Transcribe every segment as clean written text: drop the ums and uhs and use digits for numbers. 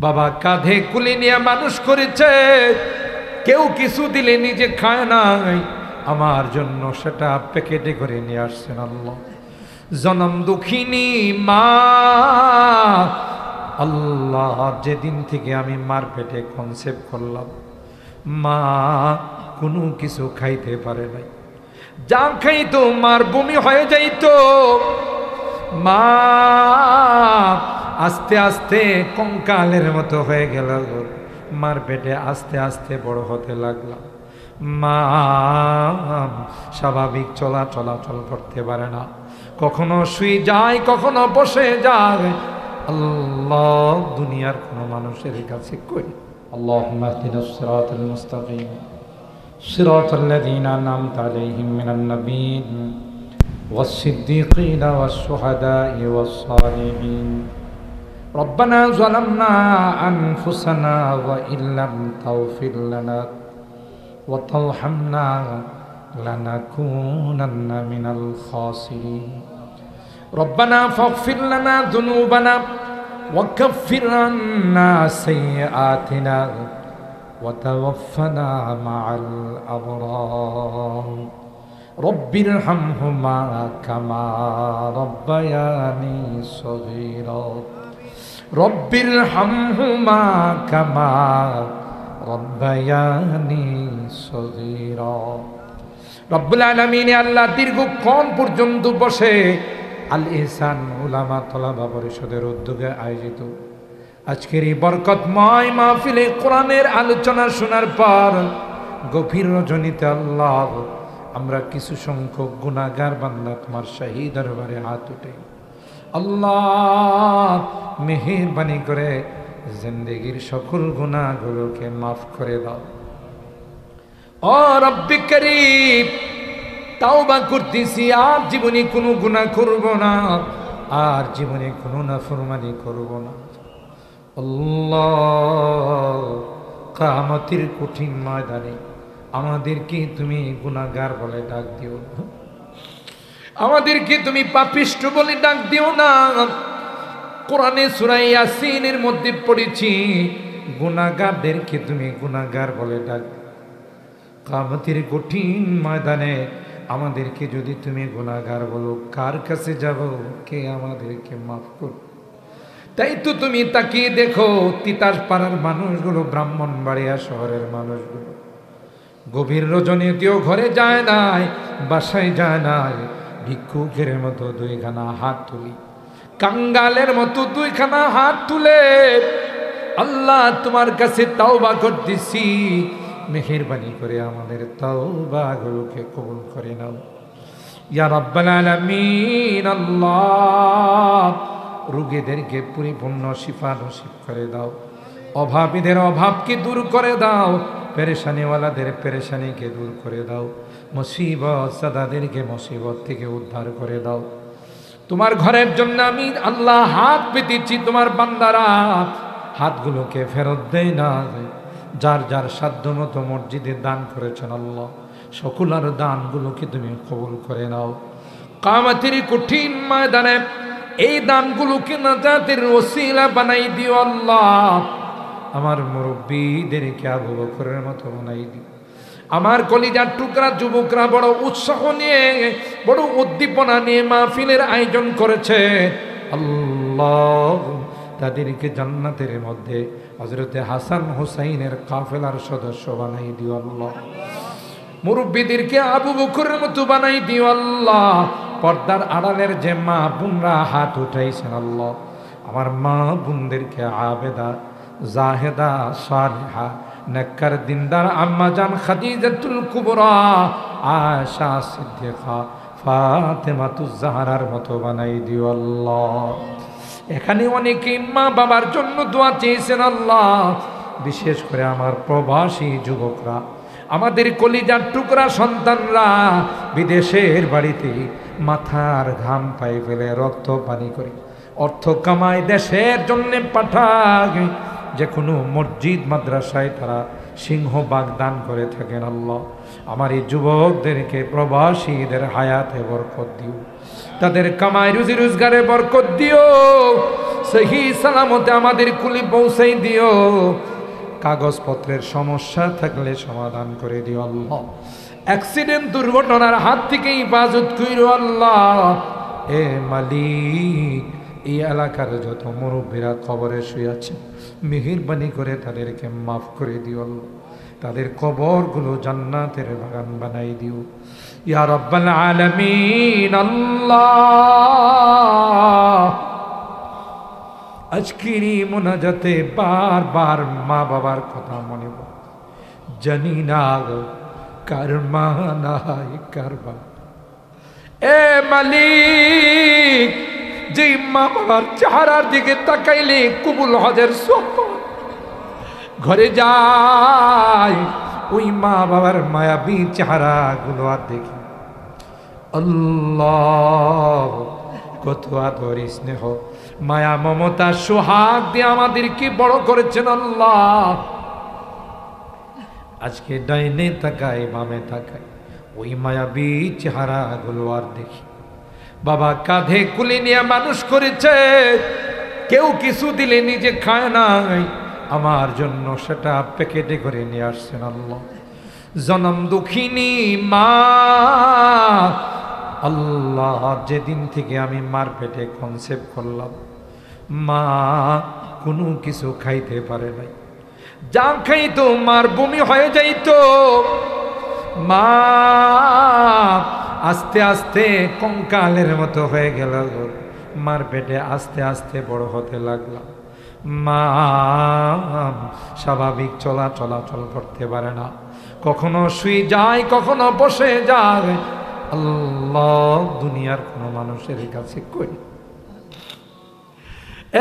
বাবা কাঁধে কুলি নিয়ে মানুষ করেছে, কেউ কিছু দিলে নিজে খায় নাই, আমার জন্য সেটা প্যাকেটে করে নিয়ে আসছেন আল্লাহ। জনম দুঃখিনী মা আল্লাহ, যেদিন থেকে আমি মার পেটে কনসেপ্ট করলাম, মা কোনো কিছু খাইতে পারে নাই, যা খাইতো মার বমি হয়ে যাইতো। মা আস্তে আস্তে কঙ্কালের মতো হয়ে গেল, মার পেটে আস্তে আস্তে বড় হতে লাগলাম। মা স্বাভাবিক চলাচল করতে পারে না, কখনো শুয়ে যায়, কখনো বসে যায়। আল্লাহ, দুনিয়ার কোনো মানুষের কাছে কই আল্লাহুম্মা ইহদিনাস সিরাতাল মুস্তাকিম সিরাতাল লাযীনা আন'আমতা আলাইহিম মিনান নাবিয়্যিন ওয়াস-সিদ্দীকিনা ওয়াস-শুহাদা'i ওয়াস-সালিহিন। রব্বানা যালামনা আনফুসানা ওয়া ইল্লাম তাগফির লানা ওয়া তারহামনা লানাকুনান্না মিনাল খাসিরিন। রব্বানা ফাগফির লানা যুনুবানা ওয়া কাফির আন্না সাইয়্যাতিনা ওয়া তাওয়াফফানা মা'আল আবরার। রব্বিরহামহুমা কামা রাব্বায়ানি সগীরা। রব্বিরহামহুমা কামা রাব্বায়ানি সগীরা। রব্বুল আলামিন আল্লাহ দীর্ঘক্ষণ পর্যন্ত বসে আল ইহসান উলামা তলাবা পরিষদের উদ্যোগে আয়োজিত আজকের এই বরকতময় মাহফিলে কোরআনের আলোচনা শোনার পর গভীর রজনীতে আল্লাহ, আমরা কিছু সংখ্যক গুনাহগার বান্দা তোমার শাহী দরবারে হাত উঠে আল্লাহ মেহেরবানি করে জিন্দেগীর সকল গুনাহগুলোকে মাফ করে দাও। ও রব্বি করিম, তাওবা করতেছি, আর জীবনে কোনো গুনাহ করব না, আর জীবনে কোনো নাফরমানি করব না। আল্লাহ, কিয়ামতের কঠিন ময়দানে আমাদেরকে তুমি গুনাহগার বলে ডাক দিও না, আমাদেরকে তুমি পাপিষ্ঠ বলে ডাক দিও না। কোরআনে সূরা ইয়াসিনের মধ্যে পড়েছি, গুনাহগারদেরকে তুমি গুনাহগার বলে ডাক। কিয়ামতের কঠিন ময়দানে আমাদেরকে যদি তুমি গুনাহগার বলো, কার কাছে যাব, কে আমাদেরকে মাফ কর? তাই তো তুমি তাকিয়ে দেখো, তিতাস পাড়ার মানুষগুলো, ব্রাহ্মণবাড়িয়া শহরের মানুষগুলো গভীর রজনীতেও ঘরে যায় নাই, বাসায় যায় নাই, ভিক্ষুকের মতো দুইখানা হাত তুলি, কাঙ্গালের মতো দুইখানা হাত তুলে আল্লাহ তোমার কাছে তাওবা করতেছি, মেহেরবানি করে আমাদের তাওবাগুলোকে কবুল করে নাও ইয়া রাব্বাল আলামিন। আল্লাহ, রোগীদেরকে পরিপূর্ণ শিফা নসিব করে দাও, অভাবীদের অভাবকে দূর করে দাও, পেরেশানিওয়ালাদের পেরেশানিকে দূর করে দাও, মুসিবত সাদাদেরকে মুসিবত থেকে উদ্ধার করে দাও। তোমার ঘরের জন্য আমি আল্লাহ হাত পেতেছি, তোমার বান্দারা হাতগুলোকে ফেরত দেয় না, যার যার সাধ্য মতো মসজিদে দান করেছেন আল্লাহ, সকলের দানগুলোকে তুমি কবুল করে নাও। কিয়ামতের কঠিন ময়দানে এই দানগুলোকে নাজাতের ওসিলা বানাই দিও আল্লাহ। আমার মুরব্বীদেরকে আবু বকরের মতো বানাই দিও। আমার কলিজার টুকরা যুবকরা বড় উৎসাহ নিয়ে, বড় উদ্দীপনা নিয়ে মাহফিলের আয়োজন করেছে আল্লাহ, তাদেরকে জান্নাতের মধ্যে হযরতে হাসান হুসাইনের কাফেলার সদস্য বানাই দিও আল্লাহ। মুরব্বীদেরকে আবু বকরের মতো বানাই দিও আল্লাহ। পর্দার আড়ালের যে মা বোনরা হাত উঠাইছেন আল্লাহ, আমার মা বোনদেরকে আবেদা, জাহেদা, সালেহা, নেককার, দিনদার আম্মা জান খাদিজাতুল কুবরা, আয়েশা সিদ্দিকা, ফাতেমাতুজ জাহরার মতো বানাই দিও আল্লাহ। এখানে অনেকে মা বাবার জন্য দোয়া চেয়েছেন আল্লাহ, বিশেষ করে আমার প্রবাসী যুবকরা, আমাদের কলিজার টুকরা সন্তানরা বিদেশের বাড়িতে মাথার ঘাম পায়ে ফেলে রক্ত পানি করে অর্থ কামায় দেশের জন্য পাঠায়, যে কোনো মসজিদ মাদ্রাসায় তারা সিংহভাগ দান করে থাকেন আল্লাহ। আমার এই যুবকদেরকে, প্রবাসীদের হায়াতে বরকত দিও, তাদের কামাই রুজি রোজগারে বরকত দিও, সহি সালামতে আমাদের কুলি পৌঁছাই দিও। কাগজপত্রের সমস্যা থাকলে সমাধান করে দিও আল্লাহ। অ্যাক্সিডেন্ট দুর্ঘটনার হাত থেকে হেফাজত কইরো আল্লাহ। এ মালিক, এই এলাকার যত মুরব্বীরা কবরে শুয়ে আছে, মেহেরবানি করে তাদেরকে মাফ করে দিও আল্লাহ। তাদের কবরগুলো জান্নাতের বাগান বানাই দিও ইয়া রাব্বাল আলামিন। আল্লাহ, আজকের এই মোনাজাতে বারবার মা বাবার কথা মনে পড়ে। জানি না কার মা নাই কার বাবা। এ মালিক, যে মা বাবার চেহারার দিকে তাকাইলে কবুল হজের সওয়াব ঘরে যায়, ওই মা বাবার মায়াবী চেহারা গুলো আর দেখি। আল্লাহ, কত আদর স্নেহ মায়া মমতা সোহাগ দিয়ে আমাদেরকে বড় করেছেন আল্লাহ। আজকে ডাইনে তাকাই বামে তাকাই, ওই মায়াবী চেহারা গুলো আর দেখি। বাবা কাঁধে কুলি নিয়ে মানুষ করেছে, কেউ কিছু দিলে নিজে খায় নাই, আমার জন্য সেটা প্যাকেটে করে নিয়ে আসছেন আল্লাহ। জনম দুঃখিনী মা আল্লাহ, যেদিন থেকে আমি মার পেটে কনসেপ্ট করলাম, মা কোনো কিছু খাইতে পারে নাই। যা খাইতো মার বমি হয়ে যাইতো। মা আস্তে আস্তে কঙ্কালের মতো হয়ে গেল, মার পেটে আস্তে আস্তে বড় হতে লাগলাম। মা স্বাভাবিক চলাচল করতে পারে না, কখনো শুয়ে যায়, কখনো বসে যায়। আল্লাহ, দুনিয়ার কোনো মানুষের কাছে কই।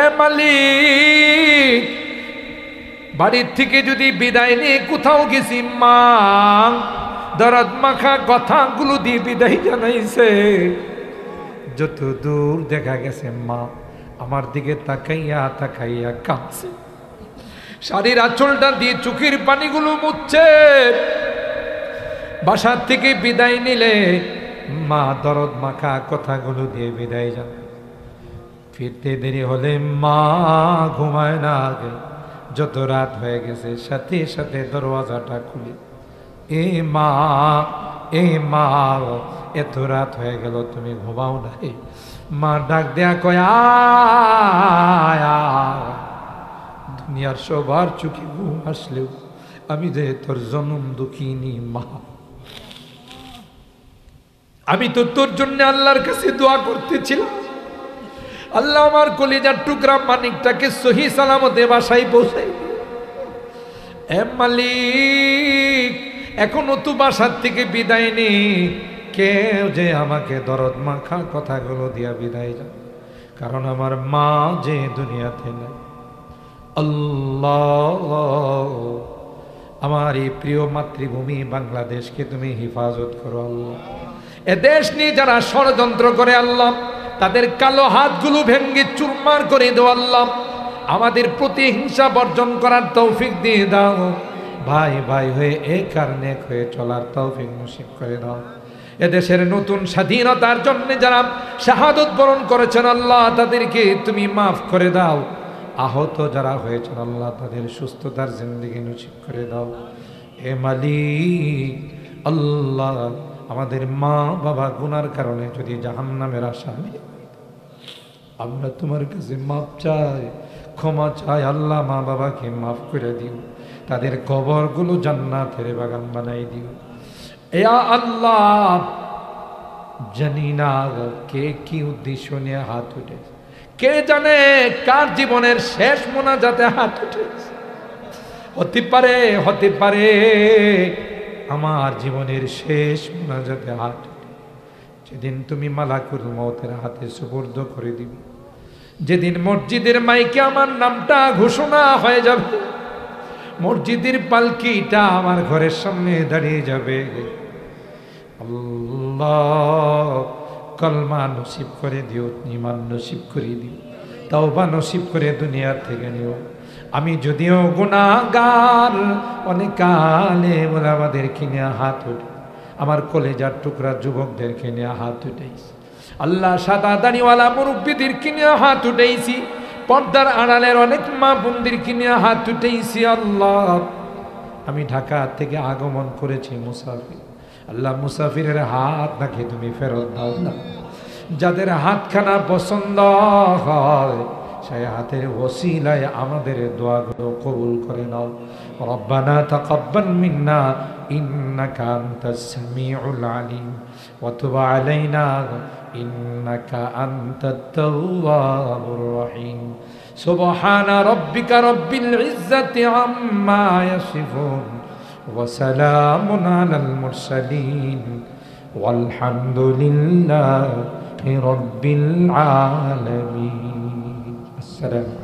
এ মালিক, বাড়ির থেকে যদি বিদায় নিয়ে কোথাও গেছি, মা দরদ মাখা কথাগুলো দিয়ে বিদায় জানাইছে। যত দূর দেখা গেছে মা আমার দিকে তাকাইয়া তাকাইয়া কাঁদছে, শাড়ির আঁচলটা দিয়ে চোখের পানিগুলো মুছছে। বাসার থেকে বিদায় নিলে মা দরদ মাখা কথাগুলো দিয়ে বিদায় জানায়। ফিরতে দেরি হলে মা ঘুমায় না, আগে যত রাত হয়ে গেছে সাথে সাথে দরওয়াজাটা খুলে, এ মা এ মা, এত রাত হয়ে গেল তুমি ঘুমাও নাই। মা ডাক দেয়া কয়, আয় আয়। দুনিয়ার সবার চোখে ঘুম আসলেও আমি যে তোর জনম দুঃখিনী মা, আমি তো তোর জন্য আল্লাহর কাছে দোয়া করতেছিলাম, আল্লাহ আমার কলিজার টুকরা মানিকটাকে সহি সালামতে বাসায় পৌঁছাই। এ মালিক, এখনো তো বাসার থেকে বিদায় নেই, কেউ যে আমাকে দরদ মাখা কথাগুলো দিয়া বিদায় যায়, কারণ আমার মা যে দুনিয়াতে নাই। আল্লাহ, আমার এই প্রিয় মাতৃভূমি বাংলাদেশকে তুমি হেফাজত করো আল্লাহ। এ দেশ নিয়ে যারা ষড়যন্ত্র করে আল্লাহ, তাদের কালো হাতগুলো ভেঙ্গে চুরমার করে দাও আল্লাহ। আমাদের প্রতিহিংসা বর্জন করার তৌফিক দিয়ে দাও। ভাই ভাই হয়ে এক কারণে হয়ে চলার তৌফিক নসিব করে দাও। এদেশের নতুন স্বাধীনতার জন্য যারা শাহাদত বরণ করেছেন আল্লাহ, তাদেরকে তুমি মাফ করে দাও। আহত যারা হয়েছেন আল্লাহ, তাদের সুস্থতার জিন্দেগি নসিব করে দাও। হে মালিক আল্লাহ, আমাদের মা বাবা গুনার কারণে যদি জাহান্নামের আসামি, আমরা তোমার কাছে মাফ চাই, ক্ষমা চাই আল্লাহ। মা বাবাকে মাফ করে দিও, তাদের কবরগুলো জান্নাতের বাগান বানাই দিও। এ আল্লাহ, জানি না কে কি উদ্দেশ্য নিয়ে হাত উঠেছে, কে জানে কার জীবনের শেষ মোনাজাতে হাত উঠেছে। হতে পারে আমার জীবনের শেষ মোনাজাতে হাত উঠে, যেদিন তুমি মালাকুল মউতের হাতে সুপর্দ করে দিবে, যেদিন মসজিদের মাইকে আমার নামটা ঘোষণা হয়ে যাবে, মসজিদের পালকিটা আমার ঘরের সামনে দাঁড়িয়ে যাবে। আল্লাহ, কলমা নসিব করে দিও, ঈমান নসিব করে দিও, তাওবা নসিব করে দুনিয়া থেকে নিও। আমি যদিও গুনাহগার, অনেক কালে ওলামাদেরকে নিয়ে হাত উঠে, আমার কলেজার টুকরা যুবকদেরকে নিয়ে হাত উঠেছি আল্লাহ, সাদা দাড়িওয়ালা মুরব্বীদেরকে নিয়ে হাত উঠেছি, পর্দার আড়ালের অনেক মা বোনদেরকে নিয়ে হাত উঠেছি আল্লাহ। আমি ঢাকা থেকে আগমন করেছি মুসাফির, আল্লাহ মুসাফিরের হাত নাকি তুমি ফেরত দাও না। যাদের হাতখানা পছন্দ হয় সেই হাতের ওসিলায় আমাদের দোয়াগুলো কবুল করে নাও। রব্বানা তাকাব্বাল মিন্না ইন্নাকা আনতাস সামিউল আলিম ওয়া তুব আলাইনা ইন্নাকা আনতাত তাওয়াবুর রহিম। সুবহানা রাব্বিকা রাব্বিল ইজ্জাতি আম্মা ইয়াসিফুন ওয়া সালামুন আলাল মুরসালিন ওয়ালহামদুলিল্লাহি রাব্বিল আলামিন। আসসালামু